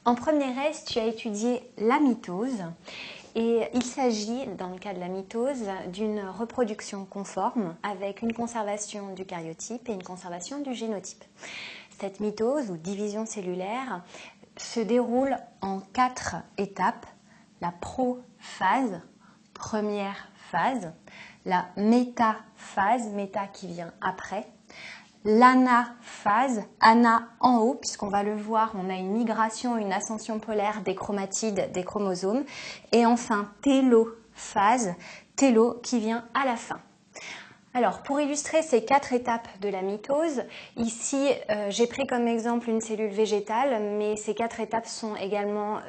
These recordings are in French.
En première S, tu as étudié la mitose et il s'agit, dans le cas de la mitose, d'une reproduction conforme avec une conservation du karyotype et une conservation du génotype. Cette mitose ou division cellulaire se déroule en 4 étapes. La prophase, première phase, la métaphase, méta qui vient après, l'anaphase, ana en haut, puisqu'on va le voir, on a une migration, une ascension polaire des chromatides, des chromosomes, et enfin télophase, télo qui vient à la fin. Alors, pour illustrer ces 4 étapes de la mitose, ici, j'ai pris comme exemple une cellule végétale, mais ces 4 étapes sont également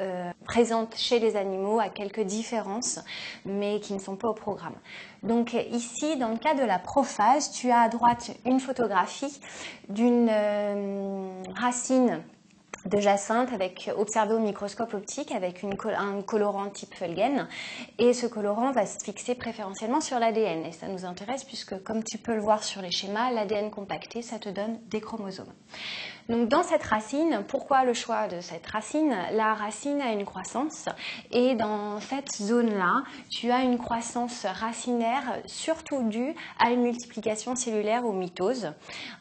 présentes chez les animaux à quelques différences, mais qui ne sont pas au programme. Donc ici, dans le cas de la prophase, tu as à droite une photographie d'une racine de jacinthe observé au microscope optique avec un colorant type Fulgen, et ce colorant va se fixer préférentiellement sur l'ADN et ça nous intéresse puisque, comme tu peux le voir sur les schémas, l'ADN compacté, ça te donne des chromosomes. Donc dans cette racine, pourquoi le choix de cette racine? La racine a une croissance et dans cette zone-là, tu as une croissance racinaire surtout due à une multiplication cellulaire ou mitose.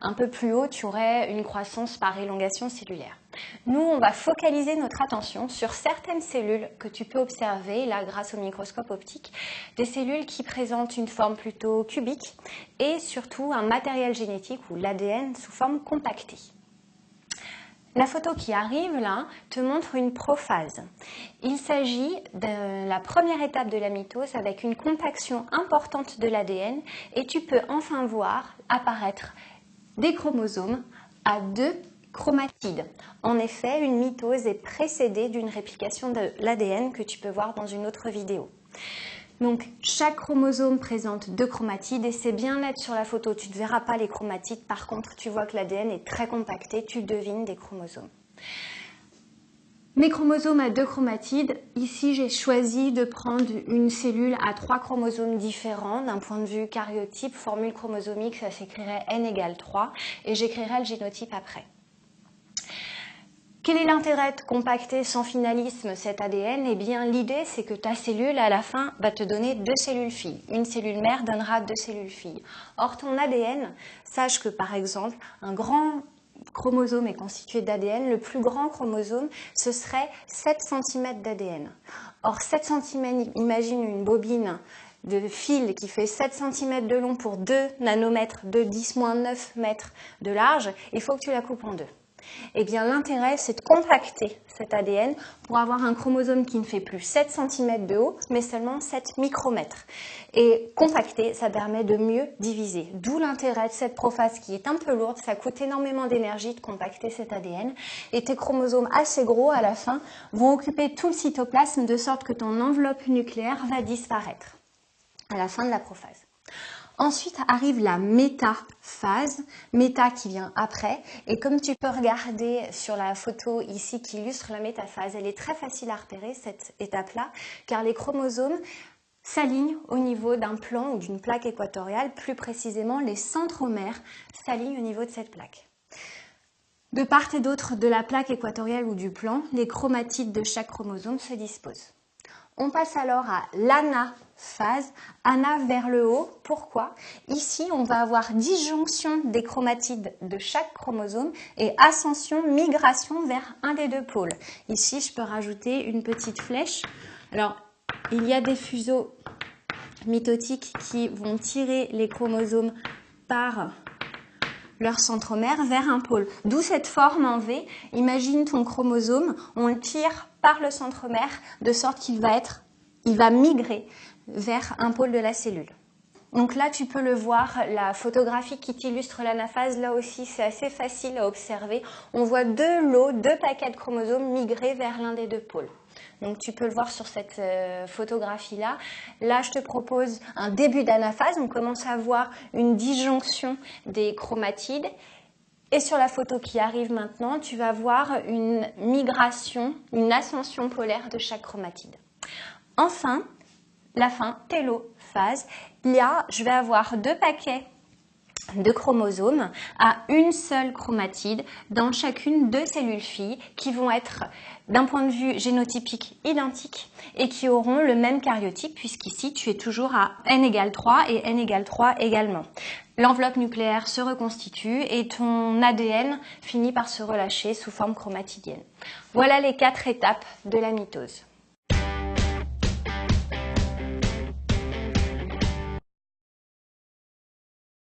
Un peu plus haut, tu aurais une croissance par élongation cellulaire. Nous, on va focaliser notre attention sur certaines cellules que tu peux observer, là, grâce au microscope optique, des cellules qui présentent une forme plutôt cubique et surtout un matériel génétique ou l'ADN sous forme compactée. La photo qui arrive là te montre une prophase. Il s'agit de la première étape de la mitose avec une compaction importante de l'ADN et tu peux enfin voir apparaître des chromosomes à 2 chromatides. En effet, une mitose est précédée d'une réplication de l'ADN que tu peux voir dans une autre vidéo. Donc, chaque chromosome présente 2 chromatides et c'est bien net sur la photo. Tu ne verras pas les chromatides. Par contre, tu vois que l'ADN est très compacté. Tu devines des chromosomes. Mes chromosomes à 2 chromatides, ici j'ai choisi de prendre une cellule à 3 chromosomes différents d'un point de vue karyotype, formule chromosomique, ça s'écrirait n égale 3 et j'écrirai le génotype après. Quel est l'intérêt de compacter sans finalisme cet ADN? Eh bien, l'idée, c'est que ta cellule, à la fin, va te donner 2 cellules filles. Une cellule mère donnera 2 cellules filles. Or, ton ADN, sache que, par exemple, un grand chromosome est constitué d'ADN. Le plus grand chromosome, ce serait 7 cm d'ADN. Or, 7 cm, imagine une bobine de fil qui fait 7 cm de long pour 2 nanomètres, de 10-9 mètres de large. Il faut que tu la coupes en 2. Eh bien, l'intérêt, c'est de compacter cet ADN pour avoir un chromosome qui ne fait plus 7 cm de haut, mais seulement 7 micromètres. Et compacter, ça permet de mieux diviser. D'où l'intérêt de cette prophase qui est un peu lourde. Ça coûte énormément d'énergie de compacter cet ADN. Et tes chromosomes assez gros, à la fin, vont occuper tout le cytoplasme de sorte que ton enveloppe nucléaire va disparaître à la fin de la prophase. Ensuite arrive la métaphase, méta qui vient après, et comme tu peux regarder sur la photo ici qui illustre la métaphase, elle est très facile à repérer cette étape-là, car les chromosomes s'alignent au niveau d'un plan ou d'une plaque équatoriale, plus précisément les centromères s'alignent au niveau de cette plaque. De part et d'autre de la plaque équatoriale ou du plan, les chromatides de chaque chromosome se disposent. On passe alors à l'anaphase, ana vers le haut. Pourquoi? Ici, on va avoir disjonction des chromatides de chaque chromosome et ascension, migration vers un des 2 pôles. Ici, je peux rajouter une petite flèche. Alors, il y a des fuseaux mitotiques qui vont tirer les chromosomes par leur centromère vers un pôle. D'où cette forme en V. Imagine ton chromosome, on le tire par le centromère de sorte qu'il va migrer vers un pôle de la cellule. Donc là, tu peux le voir, la photographie qui t'illustre l'anaphase, là aussi, c'est assez facile à observer. On voit 2 lots, 2 paquets de chromosomes migrer vers l'un des 2 pôles. Donc tu peux le voir sur cette photographie-là. Là, je te propose un début d'anaphase. On commence à voir une disjonction des chromatides. Et sur la photo qui arrive maintenant, tu vas voir une migration, une ascension polaire de chaque chromatide. Enfin, la fin, télophase. Là, je vais avoir 2 paquets de chromosomes à une seule chromatide dans chacune de cellules filles qui vont être d'un point de vue génotypique identiques et qui auront le même karyotype puisqu'ici tu es toujours à n égale 3 et n égale 3 également. L'enveloppe nucléaire se reconstitue et ton ADN finit par se relâcher sous forme chromatidienne. Voilà les 4 étapes de la mitose.